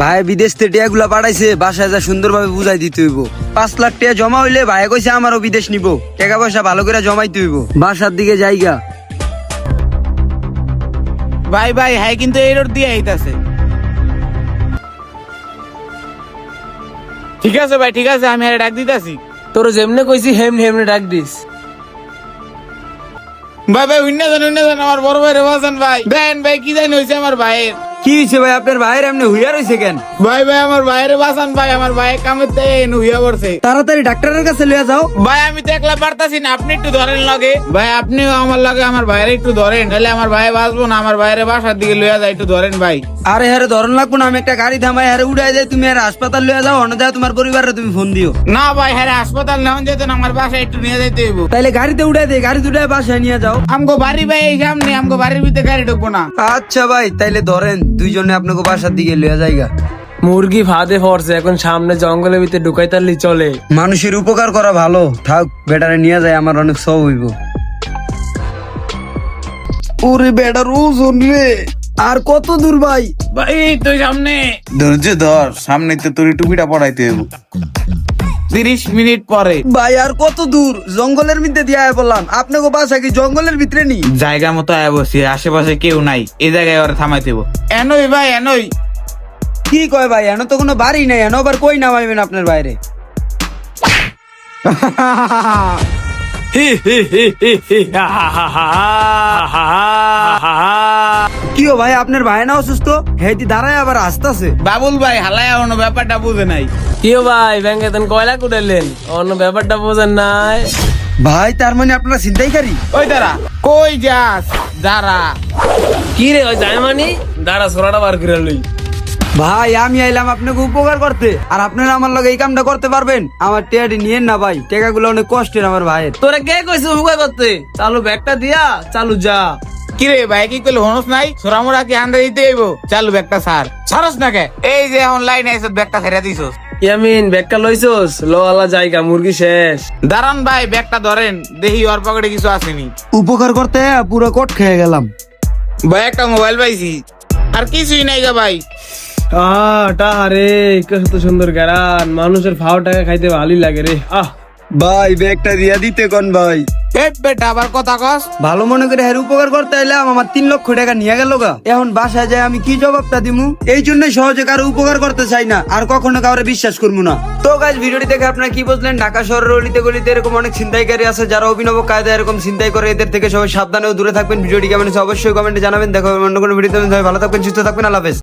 ভাই বিদেশ থেকে টিয়াগুলা পাঠাইছে, বাসায় যা সুন্দরভাবে বুঝাই দিতে হইব। 5 লাখ টাকা জমা হইলে ভাই কইছে আমারও বিদেশ নিব, টাকা পয়সা ভালো করে জমাইতে হইব। বাসার দিকে যাইগা। ভাই ভাই হ্যাঁ কিন্তু এই রোড দিয়ে আইতাছে। ঠিক আছে ভাই ঠিক আছে, আমি আরে ডাক দিতাছি। তোর যেমনে কইছি হেমনে হেমনে ডাক দিস। ভাই ভাই উন্না জান আমার বড় ভাই রে বাজান ভাই। দেন ভাই কি জানি হইছে আমার ভাইয়ের। কি হইছে ভাই আপনার ভাইয়ের এমনি হুইয়া রইছে কেন? ভাই ভাই আমার ভাইয়ের বাজান ভাই, আমার ভাই কামের থেকে নুহিয়া পড়ছে। তাড়াতাড়ি ডাক্তারের কাছে লইয়া যাও। ভাই আমি তো একলা পারতাছি না, আপনি একটু ধরেন লাগে। ভাই আপনিও আমার লাগে আমার ভাইয়ের একটু ধরেন, তাহলে আমার ভাই বাঁচবো না। আমার ভাইয়ের বাসার দিকে লইয়া যায়, একটু ধরেন ভাই। আরে হারে ধরন লাগবো না, আমি একটা গাড়ি থামাই হারে উড়াই যাই, তুমি আর হাসপাতাল লইয়া যাও। অন্যথায় তোমার পরিবারে তুমি ফোন দিও। না ভাই হ্যাঁ হাসপাতাল নেওয়া যেত না, আমার বাসায় একটু নিয়ে যাইতে হইব। তাইলে গাড়িতে উড়াই দে, গাড়ি দুটায় বাসায় নিয়ে যাও। আমগো বাড়ি ভাই এই সামনে, আমগো বাড়ির ভিতরে গাড়ি ঢুকবো না। আচ্ছা ভাই তাইলে ধরেন, দুইজনে আপনাকে বাসার দিকে লইয়া যাইগা। মুরগি ফাঁদে পড়ছে, এখন সামনে জঙ্গলের ভিতরে ঢুকাই তারলি চলে। মানুষের উপকার করা ভালো, থাক বেটারে নিয়ে যায়, আমার অনেক সব হইব। ওরে বেটার ওজন রে, আর কত দূর ভাই? ভাই তুই সামনে ধৈর্য ধর, সামনে তো তোর টুপিটা পড়াইতে হইব। 30 মিনিট পরে। ভাই আর কত দূর? জঙ্গলের মধ্যে দিয়ে বললাম, আপনাকে বাসা কি জঙ্গলের ভিতরে নি? জায়গা মতো আয় বসি, আশেপাশে কেউ নাই, এই জায়গায় ওরা থামাইতে হইব। এনই ভাই এনই। কি কয় ভাই, এন তো কোনো বাড়ি নাই, এন আবার কই নামাইবেন আপনার বাইরে? কিও ভাই আপনার ভাই না অসুস্থ? হেঁটি দাঁড়ায় আবার আসতেছে। বাবুল ভাই হালায় অন্য ব্যাপারটা বুঝে নাই। কিও ভাই ব্যাংকে তেন কয়লা কুটাইলেন, অন্য ব্যাপারটা বোঝেন নাই। ভাই তার মানে আপনারা ছিনতাইকারী? ওই দাঁড়া, কই যাস দাঁড়া। কি রে ওই যায় মানি দাঁড়া সোরাটা বার করে লই। ভাই আমি আইলাম আপনাকে উপকার করতে, আর আপনারা আমার লগে এই কামটা করতে পারবেন? আমার টেয়াটি নিয়েন না ভাই, টাকাগুলো অনেক কষ্টের আমার ভাইয়ের। তোরা কে কইছে উপকার করতে? চালু ব্যাগটা দিয়া চালু যা। কিরে ভাই কি করলে হনস নাই? সোরামোরা কি হান্ডা দিতে হইব? চালু ব্যাগটা সার সারস না কে? এই যে অনলাইনে এসে ব্যাগটা ছেড়ে দিছস। ইয়ামিন ব্যাগটা লইছস? লো আলা জায়গা, মুরগি শেষ। দাঁড়ান ভাই ব্যাগটা ধরেন, দেখি ওর পকেটে কিছু আসেনি। উপকার করতে পুরো কোট খেয়ে গেলাম। ভাই একটা মোবাইল পাইছি, আর কিছুই নাই গা ভাই। রে কত সুন্দর গারান, মানুষের ফাও টাকা খাইতে ভালোই লাগে রে। ভাই ব্যাগটা দিয়া দিতে কোন ভাই? এই বেটা আবার কথা কস। ভালো মনে করে হের উপকার করতে এলাম, আমার 3 লক্ষ টাকা নিয়ে গেল গা। এখন বাসায় যায় আমি কি জবাবটা দিমু? এই জন্য সহজে কারো উপকার করতে চাই না, আর কখনো কাউরে বিশ্বাস করবো না। তো গাইস ভিডিওটি দেখে আপনারা কি বুঝলেন? ঢাকা শহরের অলিতে গলিতে এরকম অনেক ছিনতাইকারী আছে যারা অভিনব কায়দায় এরকম ছিনতাই করে, এদের থেকে সবাই সাবধানে ও দূরে থাকবেন। ভিডিওটি কেমন হয়েছে অবশ্যই কমেন্টে জানাবেন। দেখা হবে অন্য কোনো ভিডিওতে। ভালো থাকবেন, সুস্থ থাকবেন, আল্লাহ হাফেজ।